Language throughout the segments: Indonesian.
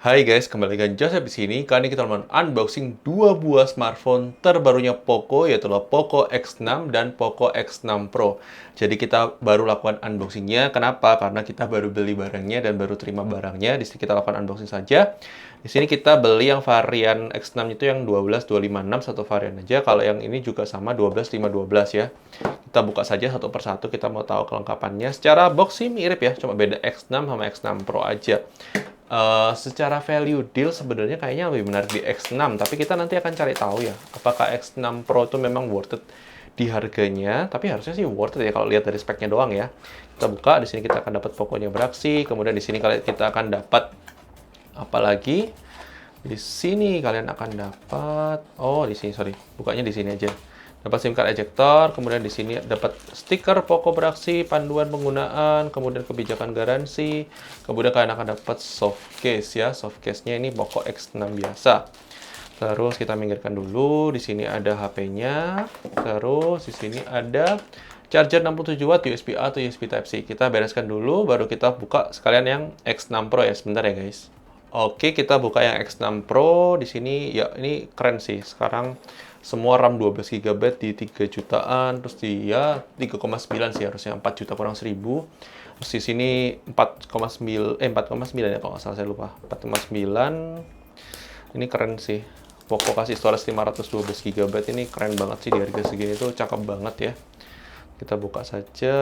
Hai guys, kembali dengan Joseph di sini. Kali ini kita mau unboxing dua buah smartphone terbarunya Poco, yaitu Poco X6 dan Poco X6 Pro. Jadi kita baru lakukan unboxingnya. Kenapa? Karena kita baru beli barangnya dan baru terima barangnya. Di sini kita lakukan unboxing saja. Di sini kita beli yang varian X6 itu yang 12256 satu varian aja. Kalau yang ini juga sama 12512 ya. Kita buka saja satu persatu, kita mau tahu kelengkapannya. Secara box sih mirip ya, cuma beda X6 sama X6 Pro aja. Secara value deal sebenarnya kayaknya lebih menarik di X6, tapi kita nanti akan cari tahu ya, apakah X6 Pro itu memang worth it di harganya. Tapi harusnya sih worth it ya kalau lihat dari speknya doang ya. Kita buka, di sini kita akan dapat Poconya beraksi, kemudian di sini kita akan dapat apa lagi? Di sini kalian akan dapat, oh di sini sorry, bukanya di sini aja. Dapat SIM card ejector, kemudian di sini dapat stiker Poco beraksi, panduan penggunaan, kemudian kebijakan garansi, kemudian kalian akan dapat soft case ya. Soft case-nya ini Poco X6 biasa. Terus kita minggirkan dulu, di sini ada HP-nya. Terus di sini ada charger 67 watt USB-A atau USB Type-C. Kita bereskan dulu, baru kita buka sekalian yang X6 Pro ya. Sebentar ya guys. Oke, kita buka yang X6 Pro. Di sini ya ini keren sih. Sekarang semua RAM 12 GB di 3 jutaan, terus dia 3,9 sih harusnya, 4 juta kurang 1000. Terus di sini 4,9 ya kalau nggak salah, saya lupa. 4,9. Ini keren sih. Poco kasih storage 512 GB, ini keren banget sih di harga segini, itu cakep banget ya. Kita buka saja.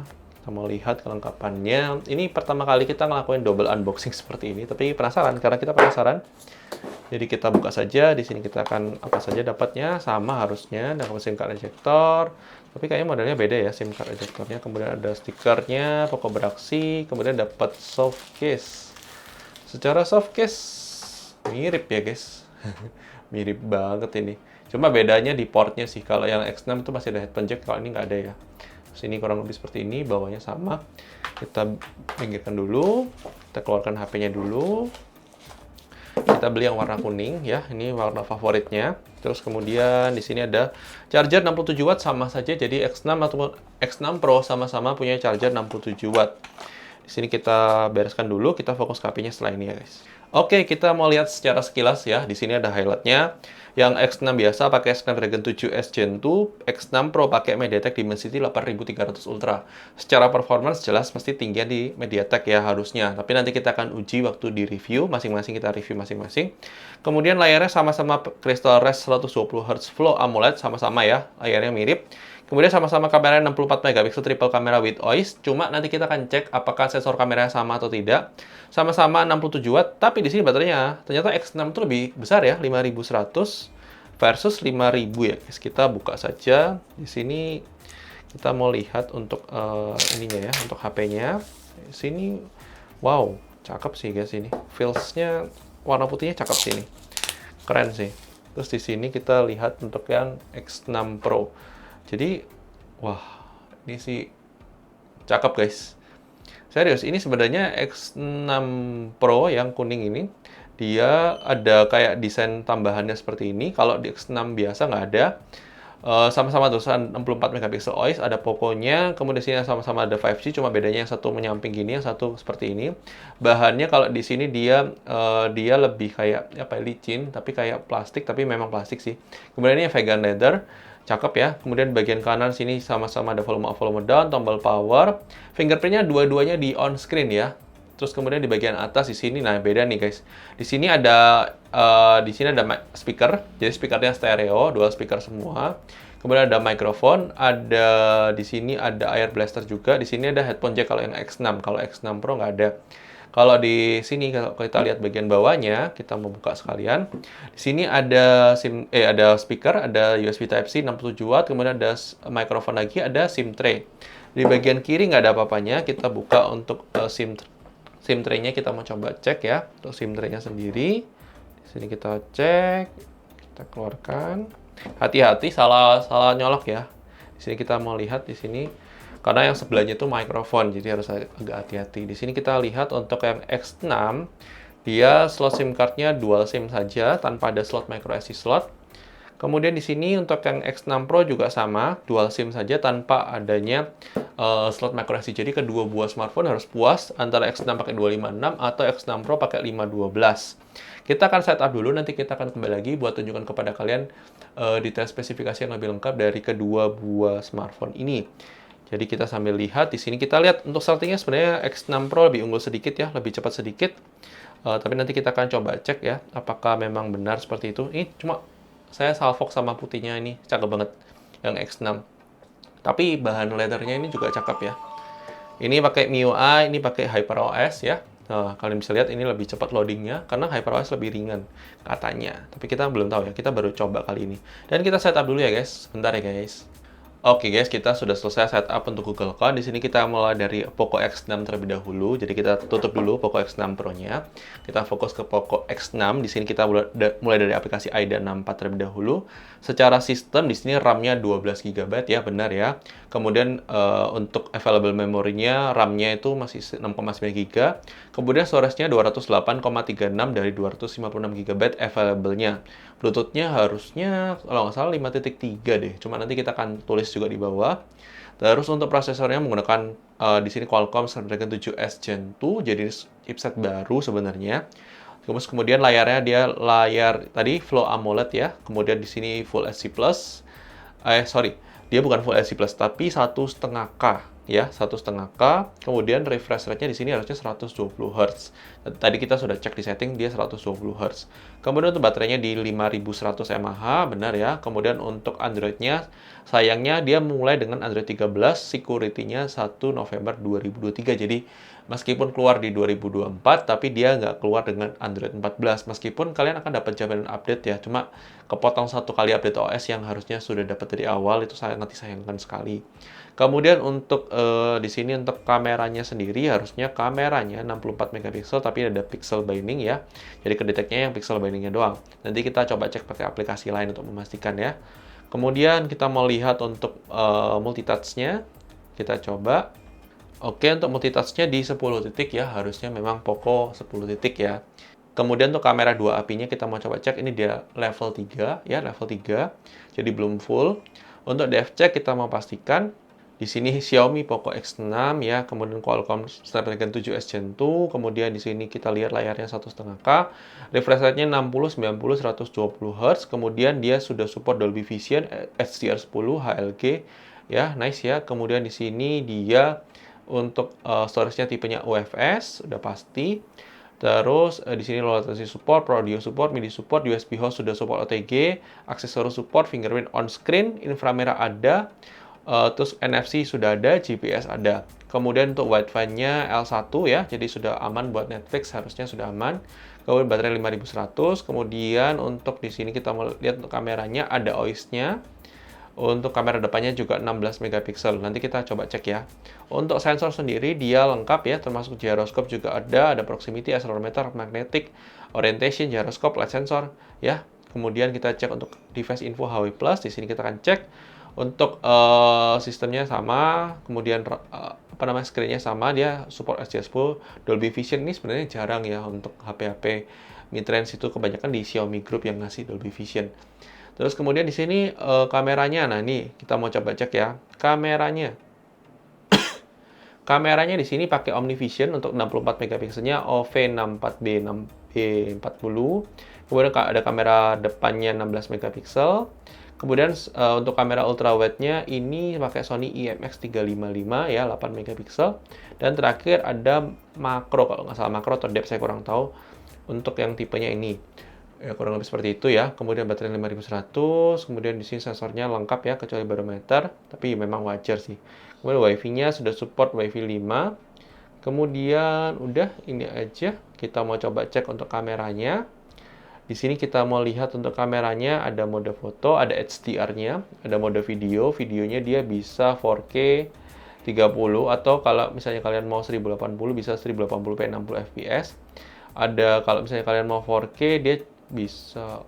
Kita mau lihat kelengkapannya. Ini pertama kali kita ngelakuin double unboxing seperti ini, tapi penasaran karena kita penasaran. Jadi kita buka saja, di sini kita akan apa saja dapatnya, sama harusnya, dapat SIM card ejector, tapi kayaknya modelnya beda ya SIM card ejectornya, kemudian ada stikernya, Poco beraksi, kemudian dapat soft case. Secara soft case, mirip ya guys, mirip banget ini. Cuma bedanya di portnya sih, kalau yang X6 itu masih ada headphone jack, kalau ini nggak ada ya. Sini kurang lebih seperti ini, bawahnya sama. Kita pinggirkan dulu, kita keluarkan HP-nya dulu. Kita beli yang warna kuning ya, ini warna favoritnya. Terus kemudian di sini ada charger 67 watt, sama saja jadi X6 atau X6 Pro sama-sama punya charger 67 watt. Di sini kita bereskan dulu, kita fokus ke HP-nya setelah ini ya guys. Oke, kita mau lihat secara sekilas ya. Di sini ada highlight-nya. Yang X6 biasa pakai Snapdragon 7S Gen 2, X6 Pro pakai MediaTek Dimensity 8300 Ultra. Secara performance jelas pasti tinggian di MediaTek ya harusnya. Tapi nanti kita akan uji waktu di review, masing-masing kita review masing-masing. Kemudian layarnya sama-sama Crystal Res 120Hz Flow AMOLED, sama-sama ya, layarnya mirip. Kemudian sama-sama kamera 64 megapiksel triple kamera with OIS. Cuma nanti kita akan cek apakah sensor kameranya sama atau tidak. Sama-sama 67 watt, tapi di sini baterainya ternyata X6 itu lebih besar ya, 5100 versus 5000 ya. Guys, kita buka saja. Di sini kita mau lihat untuk ininya ya, untuk HP-nya. Di sini wow, cakep sih guys ini. Feels-nya warna putihnya cakep sih ini. Keren sih. Terus di sini kita lihat untuk yang X6 Pro. Jadi, wah, ini sih cakep guys. Serius, ini sebenarnya X6 Pro yang kuning ini, dia ada kayak desain tambahannya seperti ini. Kalau di X6 biasa nggak ada. Sama-sama tulisan 64 megapiksel OIS, ada Poconya, kemudian di sini sama-sama ada 5G, cuma bedanya yang satu menyamping gini, yang satu seperti ini. Bahannya kalau di sini dia lebih kayak apa licin, tapi kayak plastik, tapi memang plastik sih. Kemudian ini vegan leather. Cakep ya. Kemudian bagian kanan sini sama-sama ada volume up, volume down, tombol power. Fingerprintnya dua-duanya di on screen ya. Terus kemudian di bagian atas di sini, nah beda nih guys. Di sini ada speaker, jadi speakernya stereo, dual speaker semua. Kemudian ada mikrofon, di sini ada air blaster juga. Di sini ada headphone jack kalau yang X6, kalau X6 Pro nggak ada. Kalau di sini kalau kita lihat bagian bawahnya, kita mau buka sekalian. Di sini ada ada speaker, ada USB Type-C 67 watt, kemudian ada mikrofon lagi, ada SIM tray. Di bagian kiri nggak ada apa-apanya. Kita buka untuk SIM tray-nya, kita mau coba cek ya. Untuk SIM tray-nya sendiri. Di sini kita cek, kita keluarkan. Hati-hati salah nyolok ya. Di sini kita mau lihat di sini. Karena yang sebelahnya itu mikrofon, jadi harus agak hati-hati. Di sini kita lihat untuk yang X6, dia slot SIM card-nya dual SIM saja, tanpa ada slot microSD slot. Kemudian di sini untuk yang X6 Pro juga sama, dual SIM saja tanpa adanya slot micro SD. Jadi kedua buah smartphone harus puas antara X6 pakai 256 atau X6 Pro pakai 512. Kita akan setup dulu, nanti kita akan kembali lagi buat tunjukkan kepada kalian detail spesifikasi yang lebih lengkap dari kedua buah smartphone ini. Jadi kita sambil lihat, di sini kita lihat untuk settingnya sebenarnya X6 Pro lebih unggul sedikit ya, lebih cepat sedikit. Tapi nanti kita akan coba cek ya, apakah memang benar seperti itu. Ini cuma saya salfok sama putihnya ini, cakep banget yang X6. Tapi bahan leathernya ini juga cakep ya. Ini pakai MIUI, ini pakai HyperOS ya. Nah, kalian bisa lihat ini lebih cepat loadingnya, karena HyperOS lebih ringan katanya. Tapi kita belum tahu ya, kita baru coba kali ini. Dan kita setup dulu ya guys, bentar ya guys. Oke guys, kita sudah selesai setup untuk Google Chrome. Di sini kita mulai dari Poco X6 terlebih dahulu. Jadi kita tutup dulu Poco X6 Pro-nya. Kita fokus ke Poco X6. Di sini kita mulai dari aplikasi AIDA 64 terlebih dahulu. Secara sistem di sini RAM-nya 12 GB ya, benar ya. Kemudian untuk available memory-nya, RAM-nya itu masih 6,9 GB. Kemudian storage-nya 208,36 dari 256 GB available-nya. Bluetooth-nya harusnya kalau nggak salah 5.3 deh. Cuma nanti kita akan tulis juga di bawah. Terus untuk prosesornya menggunakan di sini Qualcomm Snapdragon 7S Gen 2, jadi chipset baru sebenarnya. Terus kemudian layarnya dia layar tadi Flow AMOLED ya. Kemudian di sini Full HD Plus. Dia bukan Full HD Plus tapi 1,5K ya, 1,5K. Kemudian refresh rate-nya di sini harusnya 120 Hz. Tadi kita sudah cek di setting dia 120 Hz. Kemudian untuk baterainya di 5100 mAh, benar ya. Kemudian untuk Android-nya sayangnya dia mulai dengan Android 13, security-nya 1 November 2023. Jadi meskipun keluar di 2024, tapi dia nggak keluar dengan Android 14. Meskipun kalian akan dapat jaminan update ya, cuma kepotong satu kali update OS yang harusnya sudah dapat dari awal, itu sangat disayangkan sekali. Kemudian untuk di sini untuk kameranya sendiri harusnya kameranya 64 megapiksel tapi ada pixel binding ya. Jadi kedeteknya yang pixel bindingnya doang. Nanti kita coba cek pakai aplikasi lain untuk memastikan ya. Kemudian kita mau lihat untuk multitouch-nya. Kita coba. Oke, untuk multitouch-nya di 10 titik ya. Harusnya memang Poco 10 titik ya. Kemudian untuk kamera 2 apinya kita mau coba cek. Ini dia level 3 ya, level 3. Jadi belum full. Untuk depth check kita mau pastikan di sini Xiaomi Poco X6 ya, kemudian Qualcomm Snapdragon 7S Gen 2, kemudian di sini kita lihat layarnya 1,5K, refresh rate-nya 60, 90, 120 Hz, kemudian dia sudah support Dolby Vision, HDR10, HLG, ya, nice ya. Kemudian di sini dia untuk storage-nya tipenya UFS, sudah pasti. Terus di sini low latency support, Pro Audio support, MIDI support, USB host sudah support OTG, aksesoris support, fingerprint on screen, inframerah ada. Terus NFC sudah ada, GPS ada. Kemudian untuk Wi-Fi-nya L1 ya, jadi sudah aman buat Netflix, harusnya sudah aman. Kemudian baterai 5100. Kemudian untuk di sini kita mau lihat untuk kameranya ada OIS-nya. Untuk kamera depannya juga 16 megapiksel. Nanti kita coba cek ya. Untuk sensor sendiri dia lengkap ya, termasuk gyroscope juga ada proximity, accelerometer, magnetic, orientation, gyroscope, light sensor ya. Kemudian kita cek untuk device info HW+, di sini kita akan cek. Untuk sistemnya sama, kemudian screen-nya sama, dia support HDR10, Dolby Vision ini sebenarnya jarang ya untuk HP-HP mid-range, itu kebanyakan di Xiaomi Group yang ngasih Dolby Vision. Terus kemudian di sini kameranya, nah ini kita mau coba cek ya, kameranya. Kameranya di sini pakai OmniVision untuk 64 megapikselnya, OV64B6B40. Kemudian ada kamera depannya 16 megapiksel. Kemudian untuk kamera ultrawide-nya ini pakai Sony IMX355 ya, 8 megapiksel. Dan terakhir ada makro, kalau nggak salah makro atau depth saya kurang tahu. Untuk yang tipenya ini. Ya, kurang lebih seperti itu ya. Kemudian baterai 5100, kemudian di sini sensornya lengkap ya, kecuali barometer, tapi memang wajar sih. Kemudian Wi-Fi-nya sudah support Wi-Fi 5. Kemudian udah ini aja. Kita mau coba cek untuk kameranya. Di sini kita mau lihat untuk kameranya ada mode foto, ada HDR-nya, ada mode video. Videonya dia bisa 4K 30 atau kalau misalnya kalian mau 1080 bisa 1080p 60 fps. Ada kalau misalnya kalian mau 4K dia bisa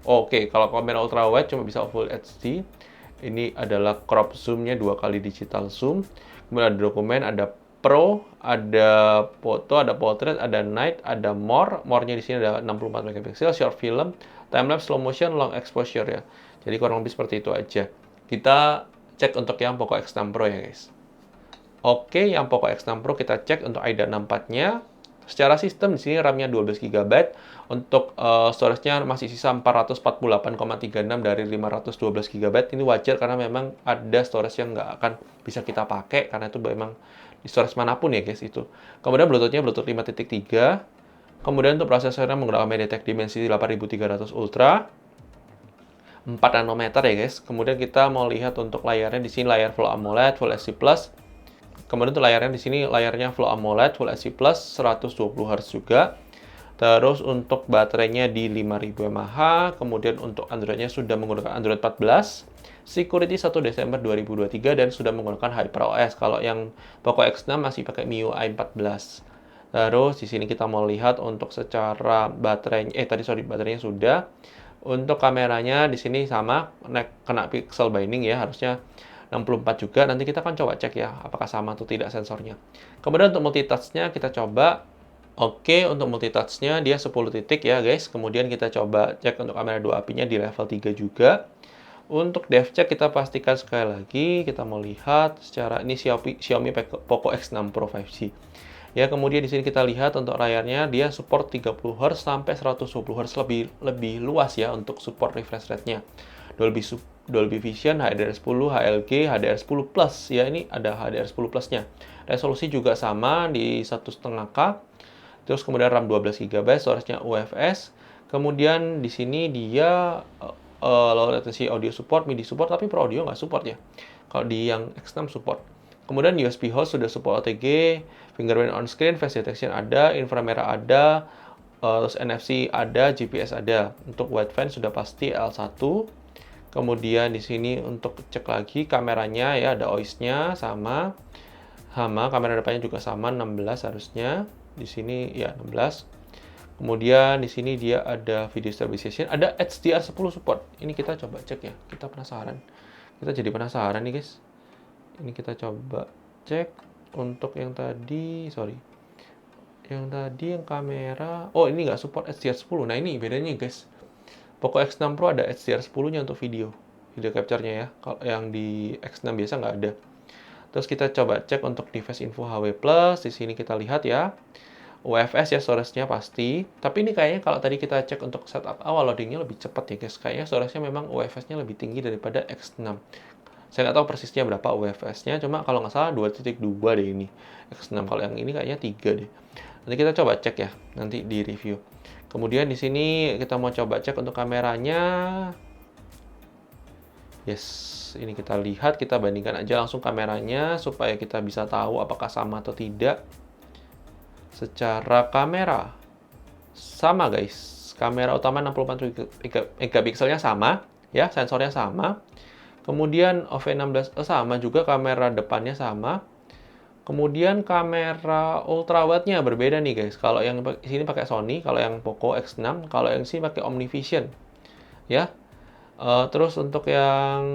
Oke, kalau kamera ultrawide cuma bisa full HD. Ini adalah crop zoom-nya 2 kali digital zoom. Kemudian ada dokumen, ada Pro, ada foto, ada portrait, ada night, ada more. More-nya di sini ada 64 megapiksel, short film, time-lapse, slow motion, long exposure ya. Jadi kurang lebih seperti itu aja. Kita cek untuk yang Poco X6 Pro ya guys. Oke, yang Poco X6 Pro kita cek untuk AIDA 64-nya. Secara sistem di sini RAM-nya 12 GB, untuk storage-nya masih sisa 448,36 dari 512 GB. Ini wajar karena memang ada storage yang nggak akan bisa kita pakai karena itu memang di storage manapun ya guys itu. Kemudian Bluetooth-nya Bluetooth 5.3. Kemudian untuk prosesornya menggunakan MediaTek Dimensity 8300 Ultra. 4 nanometer ya guys. Kemudian kita mau lihat untuk layarnya di sini layar Full AMOLED, Full HD+. Kemudian untuk layarnya di sini layarnya Full AMOLED, Full HD+, 120 Hz juga. Terus untuk baterainya di 5000 mAh. Kemudian untuk Android-nya sudah menggunakan Android 14. Security 1 Desember 2023 dan sudah menggunakan HyperOS. Kalau yang Poco X6 masih pakai MIUI 14. Terus di sini kita mau lihat untuk secara baterainya, baterainya sudah. Untuk kameranya di sini sama, kena pixel binding ya, harusnya 64 juga. Nanti kita akan coba cek ya, apakah sama atau tidak sensornya. Kemudian untuk multitouch-nya kita coba. Oke, untuk multitouch-nya dia 10 titik ya guys. Kemudian kita coba cek untuk kamera 2 apinya di level 3 juga. Untuk depth check kita pastikan sekali lagi, kita mau lihat secara ini Xiaomi Poco X6 Pro 5G. Ya, kemudian di sini kita lihat untuk layarnya dia support 30 Hz sampai 120 Hz, lebih luas ya untuk support refresh rate-nya. Dolby Vision, HDR10, HLG, HDR10 Plus ya, ini ada HDR10 Plus-nya. Resolusi juga sama di 1,5K. Terus kemudian RAM 12 GB, storage-nya UFS. Kemudian di sini dia low latency audio support, MIDI support, tapi Pro Audio nggak support ya. Kalau di yang X6 support. Kemudian USB host sudah support OTG, fingerprint on screen, face detection ada, inframerah ada, terus NFC ada, GPS ada. Untuk wideband sudah pasti L1. Kemudian di sini untuk cek lagi kameranya ya, ada OIS-nya sama. Kamera depannya juga sama 16 harusnya. Di sini ya 16. Kemudian di sini dia ada video stabilization, ada HDR10 support. Ini kita coba cek ya. Kita penasaran. Kita jadi penasaran nih guys. Ini kita coba cek untuk yang tadi, yang kamera. Oh, ini nggak support HDR10. Nah, ini bedanya guys. Poco X6 Pro ada HDR10-nya untuk video capture-nya ya. Kalau yang di X6 biasa nggak ada. Terus kita coba cek untuk device info HW+. Di sini kita lihat ya. UFS ya storage-nya pasti. Tapi ini kayaknya kalau tadi kita cek untuk setup awal loading-nya lebih cepat ya guys. Kayaknya storage-nya memang UFS-nya lebih tinggi daripada X6. Saya nggak tahu persisnya berapa UFS-nya, cuma kalau nggak salah 2.2 deh ini. X6, kalau yang ini kayaknya 3 deh. Nanti kita coba cek ya, nanti di review. Kemudian di sini kita mau coba cek untuk kameranya. Yes, ini kita lihat, kita bandingkan aja langsung kameranya supaya kita bisa tahu apakah sama atau tidak. Secara kamera, sama guys. Kamera utama 64 megapikselnya sama, ya, sensornya sama. Kemudian OV16 sama juga, kamera depannya sama. Kemudian kamera ultrawide-nya berbeda nih guys. Kalau yang sini pakai Sony, kalau yang Poco X6, kalau yang sini pakai OmniVision. Ya. Terus untuk yang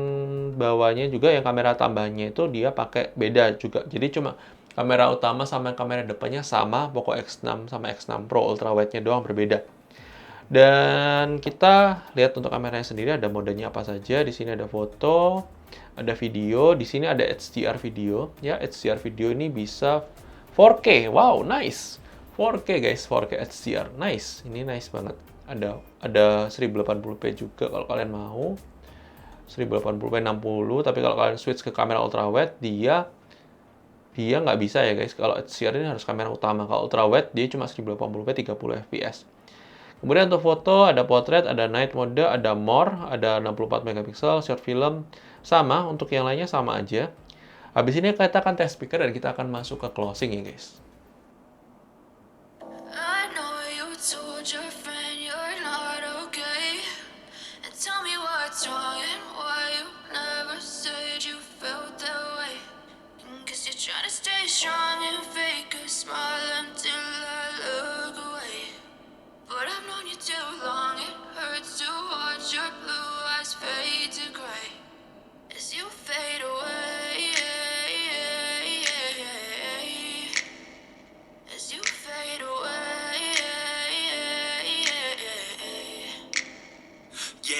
bawahnya juga yang kamera tambahnya itu dia pakai beda juga. Jadi cuma kamera utama sama kamera depannya sama, Poco X6 sama X6 Pro ultrawide-nya doang berbeda. Dan kita lihat untuk kameranya sendiri ada modenya apa saja. Di sini ada foto, ada video, di sini ada HDR video. Ya, HDR video ini bisa 4K. Wow, nice. 4K guys, 4K HDR. Nice. Ini nice banget. Ada 1080p juga kalau kalian mau. 1080p 60, tapi kalau kalian switch ke kamera ultrawide dia nggak bisa ya guys. Kalau HDR ini harus kamera utama. Kalau ultrawide dia cuma 1080p 30 fps. Kemudian untuk foto, ada portrait, ada night mode, ada more, ada 64 megapiksel, short film, sama. Untuk yang lainnya sama aja. Habis ini kita akan tes speaker dan kita akan masuk ke closing ya guys.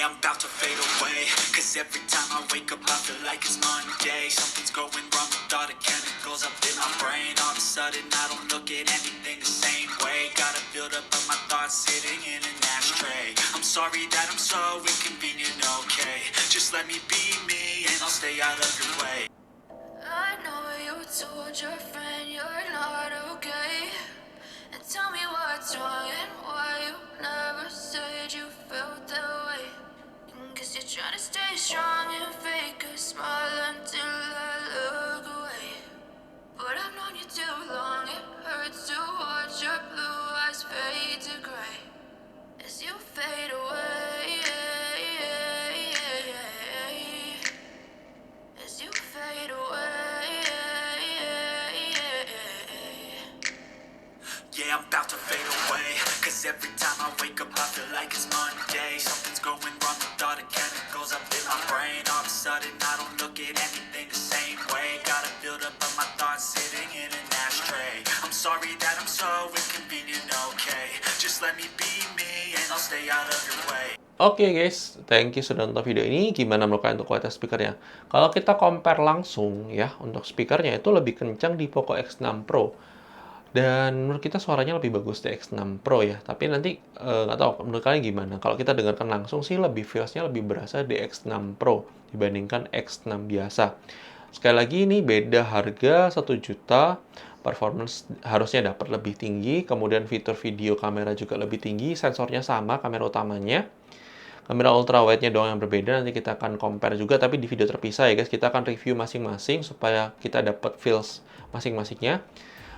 Yeah, I'm about to fade away, cause every time I wake up I feel like it's Monday. Something's going wrong with all the chemicals up in my brain. All of a sudden I don't look at anything the same way. Gotta build up of my thoughts sitting in an ashtray. I'm sorry that I'm so inconvenient, okay. Just let me be me and I'll stay out of your way. I know you told your friend you're not okay, and tell me what's wrong and why you never said you felt that way. Cause you're trying to stay strong and fake a smile until I look away. But I've known you too long, it hurts to watch your blue eyes fade to gray as you fade away. As you fade away. Yeah, I'm about to fade away, cause every time I wake up I feel like it's Monday. Something's going wrong with all the chemicals up in my brain. All of a sudden I don't look at anything the same way. Gotta build up of my thoughts sitting in an ashtray. I'm sorry that I'm so inconvenient, okay. Just let me be me and I'll stay out of your way. Oke guys, thank you sudah nonton video ini. Gimana menurut kalian untuk kualitas speakernya? Kalau kita compare langsung ya, untuk speakernya itu lebih kencang di Poco X6 Pro. Dan menurut kita suaranya lebih bagus di X6 Pro ya. Tapi nanti nggak tahu menurut kalian gimana. Kalau kita dengarkan langsung sih feels-nya lebih berasa di X6 Pro dibandingkan X6 biasa. Sekali lagi ini beda harga 1 juta, performance harusnya dapat lebih tinggi, kemudian fitur video kamera juga lebih tinggi, sensornya sama, kamera utamanya. Kamera ultrawide-nya doang yang berbeda, nanti kita akan compare juga, tapi di video terpisah ya guys. Kita akan review masing-masing supaya kita dapat feels masing-masingnya.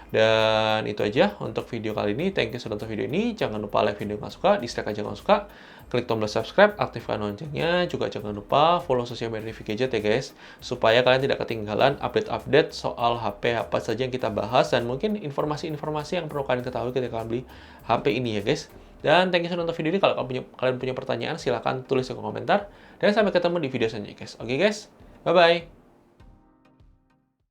Dan itu aja untuk video kali ini. Thank you sudah nonton video ini. Jangan lupa like video nggak suka, dislike aja nggak suka. Klik tombol subscribe, aktifkan loncengnya. Juga jangan lupa follow sosial media Review Gadget ya guys. Supaya kalian tidak ketinggalan update-update soal HP apa saja yang kita bahas. Dan mungkin informasi-informasi yang perlu kalian ketahui ketika kalian beli HP ini ya guys. Dan thank you sudah nonton video ini. Kalau kalian punya pertanyaan, silahkan tulis di kolom komentar. Dan sampai ketemu di video selanjutnya guys. Oke guys, bye-bye.